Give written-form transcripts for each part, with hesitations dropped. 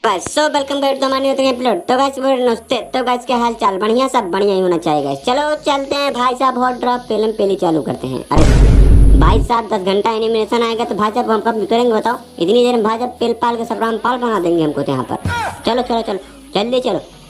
Guys so welcome back to हमारे नए episode. तो गाइस नमस्ते। तो गाइस क्या हाल चाल, बढ़िया, सब बढ़िया ही होना चाहिए गाइस। चलो चलते हैं भाई साहब, हॉट ड्रॉप फिल्म पहले चालू करते हैं। अरे भाई साहब 10 घंटा एनिमेशन आएगा तो भाई साहब हम कब उतरेंगे बताओ? इतनी देर में भाई साहब पेल पाल के सबराम पाल बना देंगे हमको तो यहाँ पर। चलो चलो चलो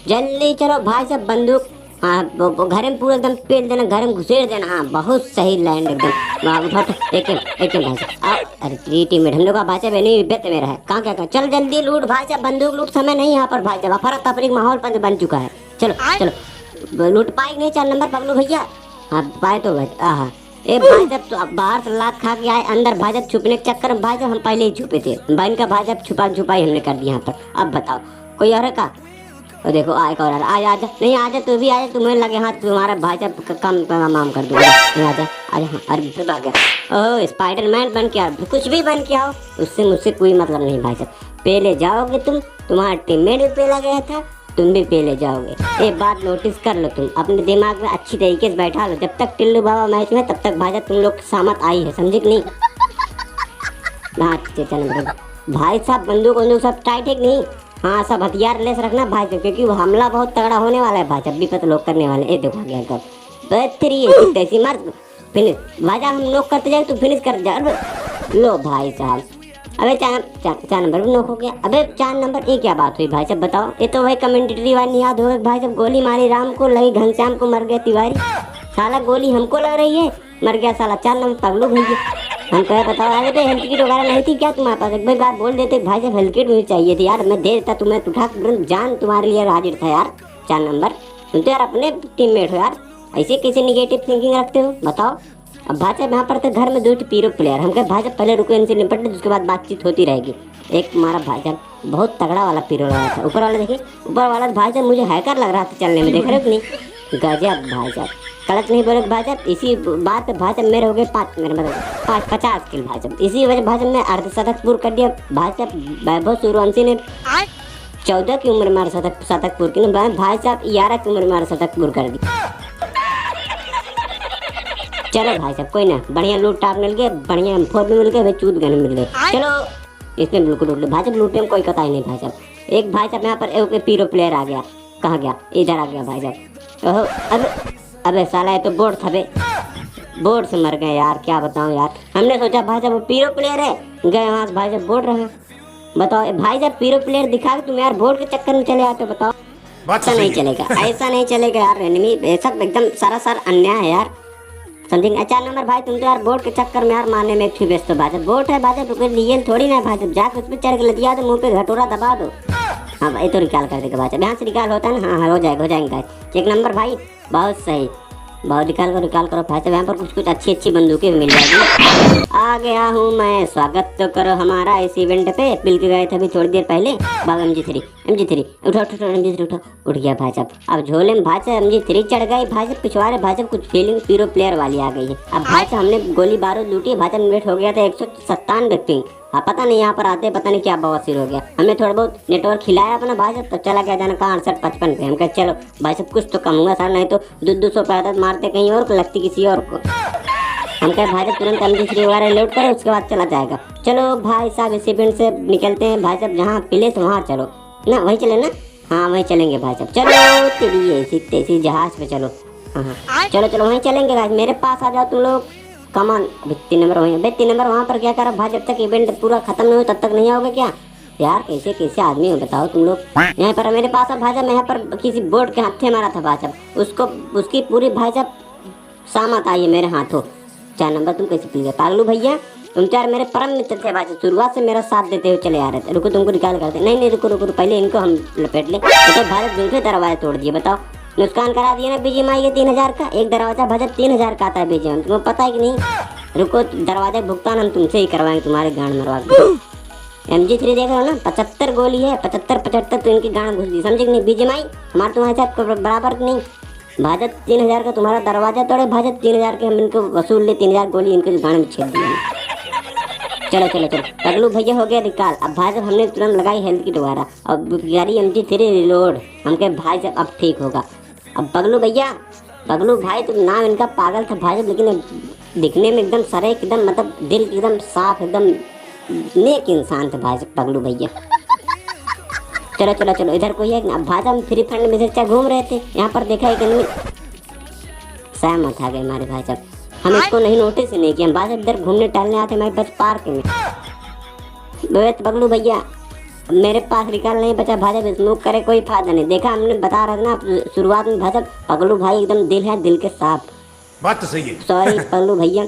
जल्दी चलो भाई साहब, बंदूक हाँ वो घर में पूरा एकदम पेल देना, घर में घुसेड़ देना। हाँ बहुत सही लैंड एकदम। वाह उठो एक भाई साहब। अरे थ्री टीममेट हम लोग का भाई साहब नहीं बेत मेरा है। कहाँ क्या चल जल्दी लूट भाई साहब, बंदूक लूट, समय नहीं यहाँ पर भाई साहब, अफरा तफरी माहौल बन चुका है। चलो चलो लूट पाई नहीं 4 नंबर पगलू भैया। हाँ पाए तो भाई हाँ ए भाई साहब तो बाहर से लात खा के आए अंदर भाई साहब छुपने के चक्कर में भाई साहब हम पहले ही छुपे थे। भाई का भाई साहब छुपाई हमने कर दिया यहाँ पर। अब बताओ कोई और है का? और देखो आए और आजा नहीं आजा, तू भी आजा, तुम्हें लगे हाँ तुम्हारा भाई साहब कम माम कर दूंगा। आजा हाँ अरे फिर आ गया। ओह स्पाइडरमैन बन के आओ, कुछ भी बन के आओ, उससे मुझसे कोई मतलब नहीं भाई साहब। पहले जाओगे तुम, तुम्हारा टीममेट भी पहला गया था, तुम भी पहले जाओगे। एक बात नोटिस कर लो, तुम अपने दिमाग में अच्छी तरीके से बैठा लो। जब तक टिल्लू बाबा मैच में तब तक भाई साहब तुम लोग की सामत आई है, समझे कि नहीं? हाँ भाई साहब बंदूक सब टाइट है कि नहीं? हाँ सब हथियार लेस रखना भाई साहब, क्योंकि वो हमला बहुत तगड़ा होने वाला है भाई साहब, भी पता लोग करने वाले। देखो आ गया कब बेहतरीन ऐसी मार फिनिश भाई साहब, हम नॉक करते जाए तो फिनिश कर जा। लो भाई साहब अबे चार नंबर भी नॉक हो गया। अबे 4 नंबर ये क्या बात हुई भाई साहब बताओ? ये तो वही कमेंटेटरी वाली याद हो गई भाई साहब, गोली मारी राम को लगी घनश्याम को मर गया तिवारी। साला गोली हमको लग रही है, मर गया साला 4 नंबर पगलू भैया। हम कहे बताओ अरे तो हेल्थ किट वगैरह नहीं थी क्या तुम्हारे पास? एक बार बोल देते भाई साहब हेल्थ किट मुझे चाहिए थी यार, मैं दे देता तुम्हें, उठा जान तुम्हारे लिए हाजिर था यार। 4 नंबर तुम तो यार अपने टीममेट हो यार, ऐसे कैसे निगेटिव थिंकिंग रखते हो बताओ? अब भाई साहब यहाँ पर तो घर में 2 पीरो प्लेयर, हम कहे भाई साहब पहले रुको इनसे निपट ले, उसके बाद बातचीत होती रहेगी। एक हमारा भाई साहब बहुत तगड़ा वाला पीरो लगा था, ऊपर वाला देखिए, ऊपर वाला भाई साहब मुझे हैकर लग रहा था चलने में, देख रहे हो कि नहीं? गजब भाई साहब, गलत नहीं बोले भाई साहब। इसी बात पे भाई साहब मेरे हो गए 50 किल भाई साहब। इसी वजह भाई साहब ने अर्धशतक पूर्ण कर दिया भाई साहब। वैभव सूर्यवंशी ने 14 की उम्र में शतक पूर्ण किया, भाई साहब 11 की उम्र में शतक पूर्ण कर दी। चलो भाई साहब कोई ना, बढ़िया लूट टाप मिल गए, बढ़िया M4 भी मिल गए, भाई चूत गन मिल गए। चलो इसमें बिल्कुल लूट भाई साहब, लूटने में कोई कताई नहीं भाई साहब। एक भाई साहब यहाँ पर एक पीरो प्लेयर आ गया, कहाँ गया? इधर आ गया भाई साहब। ओहो अबे साला ये तो बोर्ड था बे, बोर्ड से मर गए यार, क्या बताऊं यार। हमने सोचा भाई साहब वो पीरो प्लेयर है, गए वहाँ से भाई साहब बोर्ड रहे। बताओ भाई साहब पीरो प्लेयर दिखा के तुम यार बोर्ड के चक्कर में चले आते हो बताओ? ऐसा नहीं चलेगा, ऐसा नहीं चलेगा यार, एनिमी ऐसा एकदम सरासर अन्याय है यार, समझेंगे? 4 नंबर भाई तुम तो यार बोर्ड के चक्कर में यार मारने में एक व्यस्त हो भाई साहब। बोर्ड है भाई साहब, तो रियल थोड़ी ना भाई साहब, जाकर उस पर चढ़ के लतिया दो, मुँह पे घटोरा दबा दो। हाँ भाई तो निकाल कर देगा भाई साहब, यहाँ से निकाल होता है ना? हाँ हो जाएंगे। 1 नंबर भाई बहुत सही, बहुत निकाल करो भाई साहब। यहाँ पर कुछ अच्छी बंदूकें मिल जाएगी। आ गया हूँ मैं, स्वागत तो करो हमारा इस इवेंट पे। मिल के गए थे अभी थोड़ी देर पहले बाबा MG3 उठो MG3 उठ गया भाई साहब। अब झोले में भाई साहब MG3 चढ़ गई भाई साहब, पिछवाड़े भाई साहब कुछ फीलिंग पीरो प्लेयर वाली आ गई है। अब भाई साहब हमने गोली बारूद लूटी, भाई साहब वेट हो गया था 197 पिंग। हाँ पता नहीं यहाँ पर आते पता नहीं क्या बवासीर हो गया, हमने थोड़ा बहुत नेटवर्क खिलाया अपना भाई साहब, तो चला गया जाना कहाँ 68-55 पे। हम कहे चलो भाई साहब कुछ तो कम होगा सर, नहीं तो 200 पे आता मारते कहीं और को, लगती किसी और को। हम कहे भाई साहब तुरंत MG3 वगैरह लोड करो, उसके बाद चला जाएगा। चलो भाई साहब इस इवेंट से निकलते हैं भाई साहब, जहाँ प्लेस वहाँ चलो ना, वहीं चले ना? हाँ वहीं चलेंगे भाई साहब। चलो तेरी ऐसी जहाज पे चलो। हाँ चलो वहीं चलेंगे गाइस, मेरे पास आ जाओ तुम लोग, कमान। 3 नंबर वहीं, 3 नंबर वहाँ पर क्या करो भाई, जब तक इवेंट पूरा खत्म नहीं हो तब तक नहीं आओगे क्या यार? कैसे आदमी हो बताओ तुम लोग? यहाँ पर मेरे पास भाई साहब, मैं यहाँ पर किसी बोर्ड के हाथे मारा था भाई साहब, उसको उसकी पूरी भाई साहब सामत आई है मेरे हाथों। 4 नंबर तुम कैसे पी गए पागलू भैया? तुम चार मेरे परम मित्र थे भाई साहब, शुरुआत से मेरा साथ देते हुए चले आ रहे थे। रुको तुमको निकाल करते, नहीं रुको पहले इनको हम लपेट ले। तो भाई साहब दूसरे दरवाजे तोड़ दिए, बताओ नुकसान करा दिया ना BGMI ये 3000 का। एक दरवाजा भाई साहब 3000 का आता है BGMI, तुम्हें पता है कि नहीं? रुको दरवाजे भुगतान हम तुमसे ही करवाएंगे, तुम्हारे गांड मरवा के। MG3 देख रहे हो ना, 75 गोली है, 75 तो इनकी गांड घुस दी, समझे कि नहीं? BGMI हमारे तुम्हारे साथ बराबर नहीं। भाजपा 3000 का तुम्हारा दरवाजा तोड़े, भाजपा 3000 के हम इनको वसूल ले, 3000 गोली इनके गांड में छेद दिया। चलो पगलू भैया हो गया निकाल। अब भाई साहब हमने तुरंत लगाई हेल्थ किट वगैरह, अब गाड़ी MG3 रिलोड। हम कहे भाई साहब अब ठीक होगा। अब पगलू भाई तुम नाम इनका पागल था भाई साहब, लेकिन दिखने में एकदम सरे एकदम मतलब दिल एकदम साफ एकदम नेक इंसान थे भाई साहब पगलू भैया। चलो चलो चलो, इधर कोई है ना भाई साहब? फ्री फंड में से घूम रहे थे, यहाँ पर देखा एक आदमी सहमत आ गए हमारे भाई साहब। हम इसको नहीं नोटिस ही नहीं किया, भाई साहब इधर घूमने टहलने आते हमारे बस पार्क में। बगलू भैया मेरे पास रिकॉल नहीं बचा भाई साहब, स्मोक करे कोई फायदा नहीं। देखा हमने बता रहा था ना शुरुआत में भाई साहब, पगलू भाई एकदम दिल है, दिल के साफ। बात तो सही है। सॉरी पगलू भैया।